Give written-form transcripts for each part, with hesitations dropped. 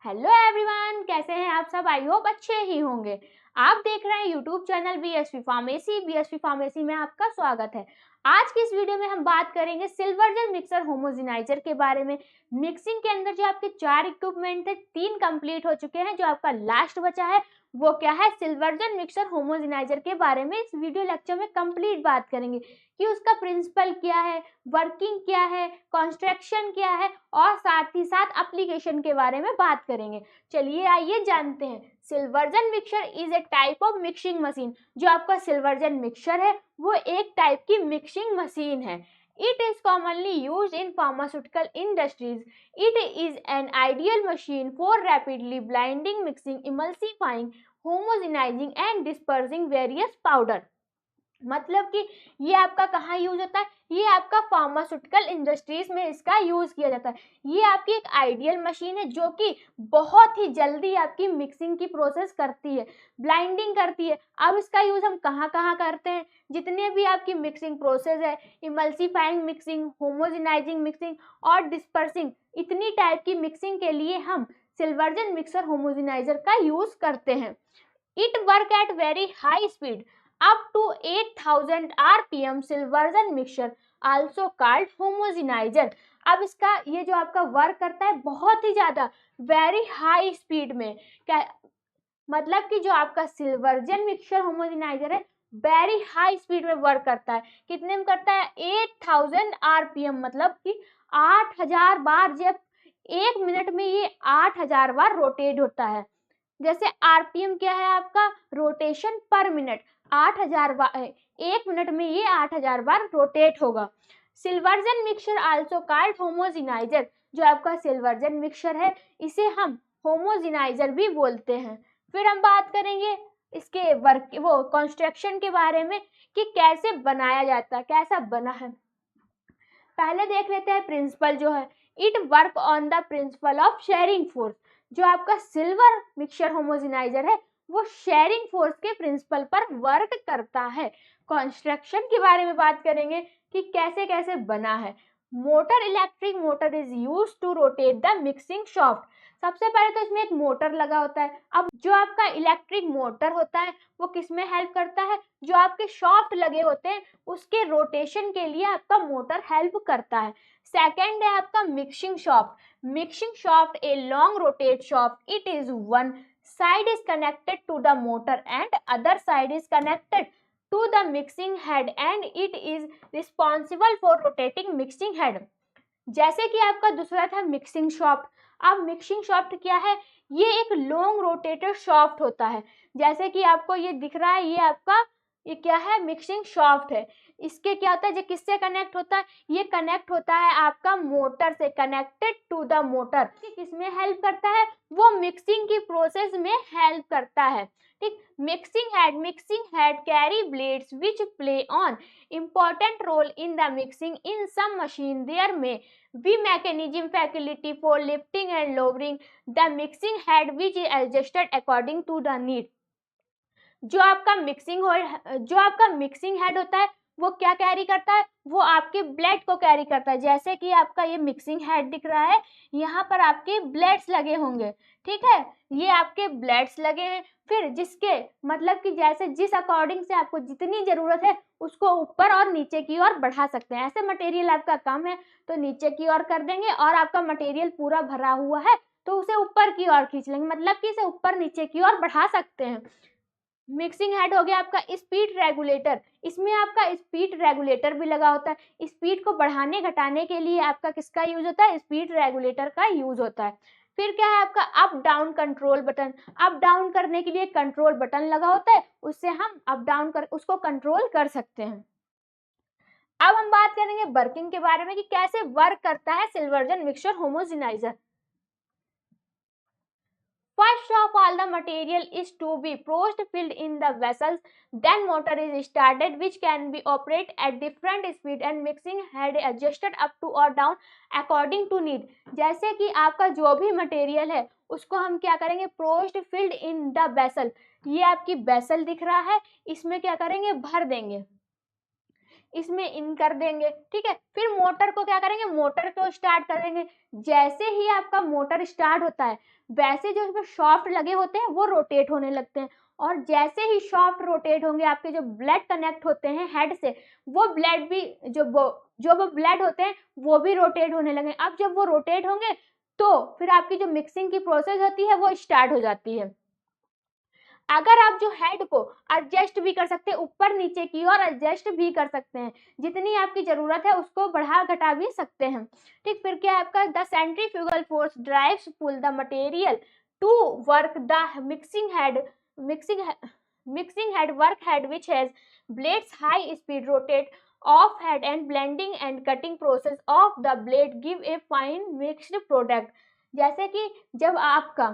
Hello everyone, कैसे हैं आप सब। आई होप अच्छे ही होंगे। आप देख रहे हैं YouTube channel BSV pharmacy. BSV pharmacy में आपका स्वागत है। आज की इस वीडियो में हम बात करेंगे सिल्वरजेन मिक्सर होमोजेनाइजर के बारे में। मिक्सिंग के अंदर जो आपके 4 इक्विपमेंट थे, 3 कंप्लीट हो चुके हैं। जो आपका लास्ट बचा है वो क्या है, सिल्वरजेन मिक्सर होमोजेनाइजर के बारे में इस वीडियो लेक्चर में कंप्लीट बात करेंगे कि उसका प्रिंसिपल क्या है, वर्किंग क्या है, कंस्ट्रक्शन क्या है और साथ ही साथ एप्लीकेशन के बारे में बात करेंगे। चलिए आइए जानते हैं। Silverson mixer is a type of mixing machine. जो आपका सिल्वरजेन मिक्सर है वो एक टाइप की मिक्सिंग मशीन है। It is commonly used in pharmaceutical industries. It is an ideal machine for rapidly blending, mixing, emulsifying, homogenizing and dispersing various powder. मतलब कि ये आपका कहाँ यूज होता है, ये आपका फार्मास्यूटिकल इंडस्ट्रीज में इसका यूज किया जाता है। ये आपकी एक आइडियल मशीन है जो कि बहुत ही जल्दी आपकी मिक्सिंग की प्रोसेस करती है, ब्लाइंडिंग करती है। अब इसका यूज हम कहाँ कहाँ करते हैं, जितने भी आपकी मिक्सिंग प्रोसेस है, इमल्सीफाइंग मिक्सिंग, होमोजेनाइजिंग मिक्सिंग और डिस्पर्सिंग, इतनी टाइप की मिक्सिंग के लिए हम सिल्वरजेन मिक्सर होमोजेनाइजर का यूज करते हैं। It work at very high speed up to 8000 rpm. Silverson mixer also called homogeniser. अब इसका ये जो आपका वर्क करता है बहुत ही ज्यादा वेरी हाई स्पीड में, क्या मतलब कि जो आपका सिल्वरजेन मिक्सर होमोजेनाइजर है वेरी हाई स्पीड में वर्क करता है। कितने में करता है, 8000 rpm, मतलब कि 8000 बार। जब 1 मिनट में ये 8000 बार रोटेट होता है। जैसे आरपीएम क्या है आपका, रोटेशन पर मिनट। 8000 बार 1 मिनट में ये 8000 बार रोटेट होगा। सिल्वरजेन मिक्सर आल्सो कॉल्ड होमोजेनाइजर। जो आपका सिल्वरजेन मिक्सर है इसे हम होमोजेनाइजर भी बोलते हैं। फिर हम बात करेंगे इसके वर्क वो कंस्ट्रक्शन के बारे में कि कैसे बनाया जाता है, कैसा बना है। पहले देख लेते हैं प्रिंसिपल जो है। It work on the principle of sharing force. जो आपका सिल्वर मिक्सर होमोजेनाइजर है वो शेयरिंग फोर्स के प्रिंसिपल पर वर्क करता है। कंस्ट्रक्शन के बारे में बात करेंगे कि कैसे कैसे बना है। Motor, electric motor is use to rotate the mixing shaft. सबसे पहले तो इसमें एक मोटर लगा होता है। अब जो आपका इलेक्ट्रिक मोटर होता है वो किस में हेल्प करता है, जो आपके शाफ्ट लगे होते हैं उसके रोटेशन के लिए आपका मोटर हेल्प करता है। सेकेंड है आपका mixing shaft. Mixing shaft, a long rotate shaft. It is one side is connected to the motor and other side is connected to the mixing head and it is responsible for rotating mixing head. जैसे कि आपका दूसरा था mixing shaft. अब mixing shaft क्या है, ये एक लॉन्ग रोटेटर शाफ्ट होता है। जैसे कि आपको ये दिख रहा है, ये आपका ये क्या है, मिक्सिंग शाफ्ट है। इसके क्या होता है, जो किससे कनेक्ट होता है, ये कनेक्ट होता है आपका मोटर से, कनेक्टेड टू द मोटर। किसमें हेल्प करता है, वो मिक्सिंग की प्रोसेस में हेल्प करता है। ठीक, mixing head carry blades which play on important role in the mixing. In some machine there may be mechanism facility for lifting and lowering the mixing head which is adjusted according to the need. जो आपका mixing head होता है वो क्या carry करता है, वो आपके ब्लेड को कैरी करता है। जैसे कि आपका ये मिक्सिंग हेड दिख रहा है, यहाँ पर आपके ब्लेड्स लगे होंगे। ठीक है, ये आपके ब्लेड्स लगे हैं। फिर जिसके मतलब कि जैसे जिस अकॉर्डिंग से आपको जितनी जरूरत है उसको ऊपर और नीचे की ओर बढ़ा सकते हैं। ऐसे मटेरियल आपका कम है तो नीचे की ओर कर देंगे, और आपका मटेरियल पूरा भरा हुआ है तो उसे ऊपर की ओर खींच लेंगे, मतलब कि इसे ऊपर नीचे की ओर बढ़ा सकते हैं। मिक्सिंग हेड हो गया आपका स्पीड रेगुलेटर। इसमें आपका स्पीड रेगुलेटर भी लगा होता है। स्पीड को बढ़ाने घटाने के लिए आपका किसका यूज होता है, स्पीड रेगुलेटर का यूज होता है। फिर क्या है आपका up down control button. Up down करने के लिए कंट्रोल बटन लगा होता है, उससे हम अप डाउन कर उसको कंट्रोल कर सकते हैं। अब हम बात करेंगे वर्किंग के बारे में कि कैसे वर्क करता है Silverson mixer homogeniser. First of all, the material is to be first filled in the vessels, then motor is started which can be operated at different speed and mixing head adjusted up to or down according to need. जैसे कि आपका जो भी material है उसको हम क्या करेंगे, first filled in the vessel. ये आपकी वेसल दिख रहा है, इसमें क्या करेंगे, भर देंगे। इसमें इन कर देंगे, ठीक है। फिर मोटर को क्या करेंगे, मोटर को स्टार्ट कर देंगे। जैसे ही आपका मोटर स्टार्ट होता है वैसे जो इसमें शाफ्ट लगे होते हैं वो रोटेट होने लगते हैं, और जैसे ही शाफ्ट रोटेट होंगे आपके जो ब्लेड कनेक्ट होते हैं हेड से, वो ब्लेड भी जो वो ब्लेड होते हैं वो भी रोटेट होने लगे। अब जब वो रोटेट होंगे तो फिर आपकी जो मिक्सिंग की प्रोसेस होती है वो स्टार्ट हो जाती है। अगर आप जो हेड को एडजस्ट भी कर सकते हैं, ऊपर नीचे की ओर एडजस्ट भी कर सकते हैं, जितनी आपकी जरूरत है उसको बढ़ा घटा भी सकते हैं, ठीक। फिर क्या है आपका, the centrifugal force drives pull the material to work the mixing head work head which has blades high speed rotate of head and blending and cutting process of the blade give a fine mixed product. जैसे कि जब आपका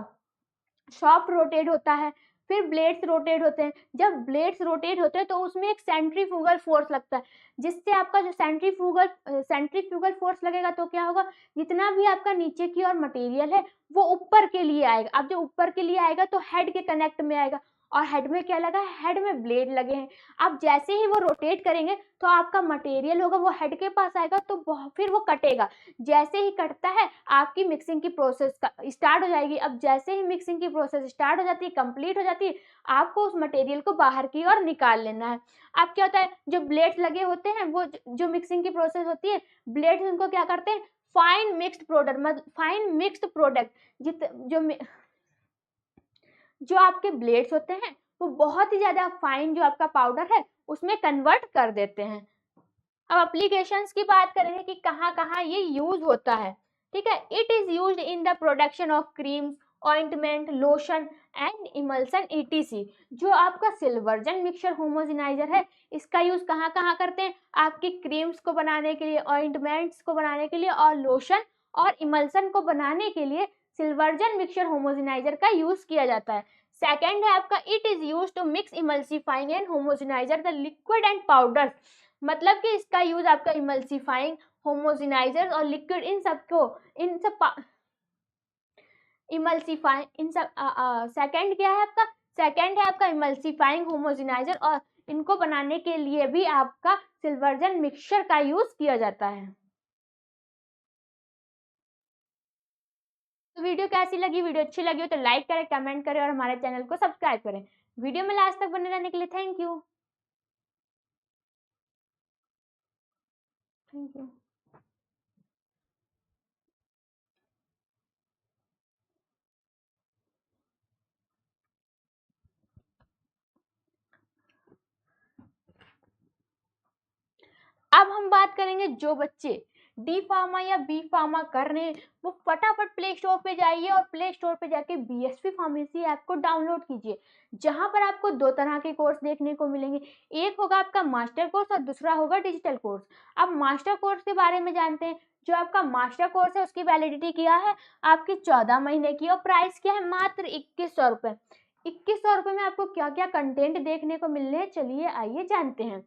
shaft rotate होता है, फिर blades rotate होते हैं। जब ब्लेड्स रोटेट होते हैं तो उसमें एक सेंट्रीफ्यूगल फोर्स लगता है, जिससे आपका जो सेंट्रीफ्यूगल फोर्स लगेगा तो क्या होगा, जितना भी आपका नीचे की ओर मटेरियल है वो ऊपर के लिए आएगा। अब जो ऊपर के लिए आएगा तो हेड के कनेक्ट में आएगा, और हेड में क्या लगा है, हेड में ब्लेड लगे हैं। अब जैसे ही वो रोटेट करेंगे तो आपका मटेरियल होगा वो हेड के पास आएगा, तो फिर वो कटेगा। जैसे ही कटता है आपकी मिक्सिंग की प्रोसेस स्टार्ट हो जाएगी। अब जैसे ही मिक्सिंग की प्रोसेस स्टार्ट हो जाती है, कंप्लीट हो जाती है, आपको उस मटेरियल को बाहर की ओर निकाल लेना है। अब क्या होता है, जो ब्लेड्स लगे होते हैं वो जो मिक्सिंग की प्रोसेस होती है, ब्लेड्स उनको क्या करते हैं, फाइन मिक्स्ड प्रोडक्ट जो आपके ब्लेड्स होते हैं वो बहुत ही ज्यादा फाइन जो आपका पाउडर है उसमें कन्वर्ट कर देते हैं। अब एप्लीकेशंस की बात करेंगे कि कहाँ कहाँ ये यूज होता है, ठीक है। It is used in the production of creams, ointment, lotion and emulsion etc. जो आपका सिल्वर्जन मिक्सचर होमोजेनाइजर है इसका यूज कहाँ कहाँ करते हैं, आपकी क्रीम्स को बनाने के लिए, ऑइंटमेंट्स को बनाने के लिए, और लोशन और इमल्सन को बनाने के लिए सिल्वर्जन मिक्सचर होमोजेनाइजर का यूज किया जाता है। सेकेंड है आपका, it is use to mix emulsifying and homogeniser the liquid and powder. मतलब कि इसका यूज आपका इमल्सिफाइंग, होमोजेनाइजर और लिक्विड इन सब इमल्सिफाइंग इन सब सेकंड क्या है आपका, सेकंड है आपका इमल्सिफाइंग, होमोजेनाइजर, और इनको बनाने के लिए भी आपका सिल्वर्जन मिक्सचर का यूज किया जाता है। तो वीडियो कैसी लगी, वीडियो अच्छी लगी हो तो लाइक करें, कमेंट करें और हमारे चैनल को सब्सक्राइब करें। वीडियो में लास्ट तक बने रहने के लिए थैंक यू। अब हम बात करेंगे जो बच्चे डी फार्मा या बी फार्मा कर रहे हैं वो फटाफट प्ले स्टोर पे जाइए और प्ले स्टोर पे जाके बीएसवी फार्मेसी ऐप को डाउनलोड कीजिए, जहां पर आपको दो तरह के कोर्स देखने को मिलेंगे। एक होगा आपका मास्टर कोर्स और दूसरा होगा डिजिटल कोर्स। अब मास्टर कोर्स के बारे में जानते हैं। जो आपका मास्टर कोर्स है उसकी वैलिडिटी क्या है, आपकी 14 महीने की, और प्राइस क्या है, मात्र 2100 रुपए। 2100 रुपए में आपको क्या क्या कंटेंट देखने को मिलने हैं, चलिए आइए जानते हैं।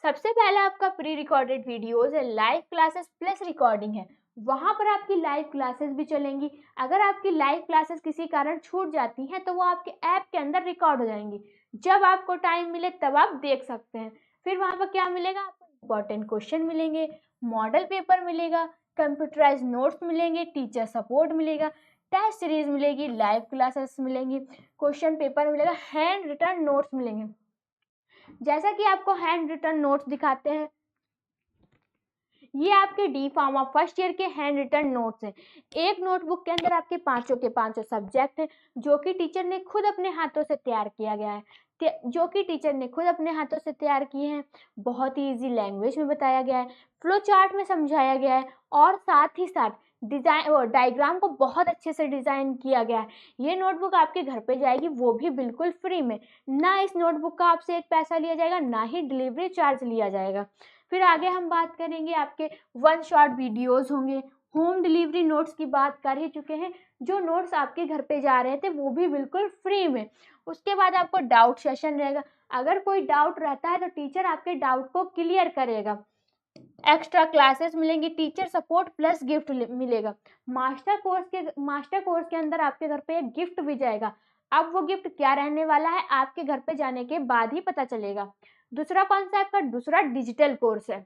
सबसे पहला आपका प्री रिकॉर्डेड वीडियोस है, लाइव क्लासेस प्लस रिकॉर्डिंग है। वहां पर आपकी लाइव क्लासेस भी चलेंगी। अगर आपकी लाइव क्लासेस किसी कारण छूट जाती हैं तो वो आपके ऐप के अंदर रिकॉर्ड हो जाएंगी, जब आपको टाइम मिले तब आप देख सकते हैं। फिर वहां पर क्या मिलेगा, आपको इंपॉर्टेंट क्वेश्चन मिलेंगे, मॉडल पेपर मिलेगा, कंप्यूटराइज नोट्स मिलेंगे, टीचर सपोर्ट मिलेगा, टेस्ट सीरीज मिलेगी, लाइव क्लासेस मिलेंगी, क्वेश्चन पेपर मिलेगा, हैंड रिटन नोट्स मिलेंगे। जैसा कि आपको हैंड रिटन नोट्स दिखाते हैं, ये आपके डी फार्मा फर्स्ट ईयर के हैंड रिटन नोट्स हैं। एक नोटबुक के अंदर आपके पांचों के पांचों सब्जेक्ट हैं, जो कि टीचर ने खुद अपने हाथों से तैयार किया गया है, किए हैं। बहुत ही इजी लैंग्वेज में बताया गया है, फ्लो चार्ट में समझाया गया है, और साथ ही साथ डायग्राम को बहुत अच्छे से डिजाइन किया गया है। ये नोटबुक आपके घर पे जाएगी, वो भी बिल्कुल फ्री में। ना इस नोटबुक का आपसे एक पैसा लिया जाएगा, ना ही डिलीवरी चार्ज लिया जाएगा। फिर आगे हम बात करेंगे, आपके वन शॉट वीडियोस होंगे। होम डिलीवरी नोट्स की बात कर ही चुके हैं, जो नोट्स आपके घर पे जा रहे थे वो भी बिल्कुल फ्री में। उसके बाद आपको डाउट सेशन रहेगा, अगर कोई डाउट रहता है तो टीचर आपके डाउट को क्लियर करेगा। एक्स्ट्रा क्लासेस मिलेंगी, टीचर सपोर्ट प्लस गिफ्ट मिलेगा। मास्टर कोर्स के अंदर आपके घर पे एक गिफ्ट भी जाएगा। अब वो गिफ्ट क्या रहने वाला है आपके घर पे जाने के बाद ही पता चलेगा। दूसरा कौन सा आपका, दूसरा डिजिटल कोर्स है।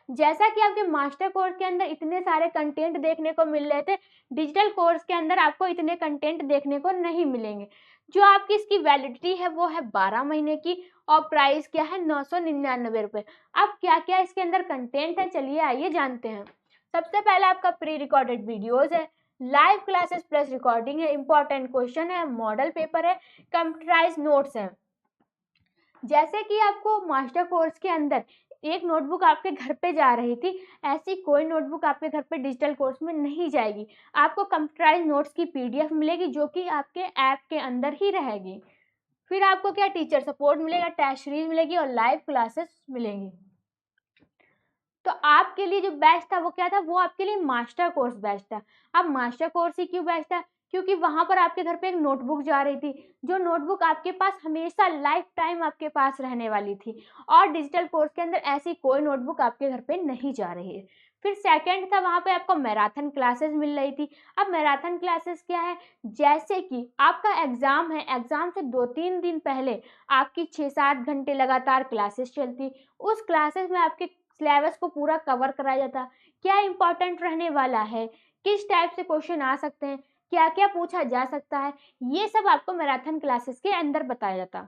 जैसा कि आपके मास्टर कोर्स के अंदर इतने सारे कंटेंट देखने को मिल रहे थे, डिजिटल कोर्स के अंदर आपको इतने कंटेंट देखने को नहीं मिलेंगे। जो आपकी इसकी वैलिडिटी है वो है 12 महीने की, और प्राइस क्या है 999 रुपये। अब क्या क्या इसके अंदर कंटेंट है, चलिए आइए जानते हैं। सबसे पहले आपका प्री रिकॉर्डेड वीडियोज है, लाइव क्लासेस प्लस रिकॉर्डिंग है, इंपॉर्टेंट क्वेश्चन है, मॉडल पेपर है, कंप्यूटराइज नोट्स है। जैसे कि आपको मास्टर कोर्स के अंदर एक नोटबुक आपके घर पे जा रही थी, ऐसी कोई नोटबुक आपके घर पे डिजिटल कोर्स में नहीं जाएगी। आपको कंप्यूटराइज नोट्स की पीडीएफ मिलेगी जो कि आपके ऐप के अंदर ही रहेगी। फिर आपको क्या, टीचर सपोर्ट मिलेगा, टेस्ट सीरीज मिलेगी और लाइव क्लासेस मिलेंगी। तो आपके लिए जो बेस्ट था वो क्या था, वो आपके लिए मास्टर कोर्स बेस्ट था। अब मास्टर कोर्स ही क्यों बेस्ट था, क्योंकि वहां पर आपके घर पे एक नोटबुक जा रही थी, जो नोटबुक आपके पास हमेशा लाइफ टाइम आपके पास रहने वाली थी, और डिजिटल कोर्स के अंदर ऐसी कोई नोटबुक आपके घर पे नहीं जा रही है। फिर सेकंड था, वहां पे आपको मैराथन क्लासेस मिल रही थी। अब मैराथन क्लासेस क्या है, जैसे कि आपका एग्जाम है, एग्जाम से 2-3 दिन पहले आपकी 6-7 घंटे लगातार क्लासेस चलती। उस क्लासेस में आपके सिलेबस को पूरा कवर कराया जाता, क्या इंपॉर्टेंट रहने वाला है, किस टाइप से क्वेश्चन आ सकते हैं, क्या क्या पूछा जा सकता है, ये सब आपको मैराथन क्लासेस के अंदर बताया जाता।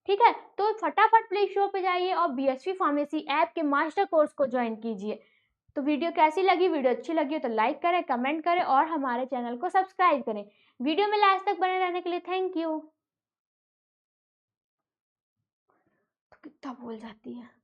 ठीक है, तो फटाफट प्ले स्टोर पे जाइए और बीएसवी फार्मेसी ऐप के मास्टर कोर्स को ज्वाइन कीजिए। तो वीडियो कैसी लगी, वीडियो अच्छी लगी हो तो लाइक करें, कमेंट करें और हमारे चैनल को सब्सक्राइब करें। वीडियो में लास्ट तक बने रहने के लिए थैंक यू। तो कितना बोल जाती है।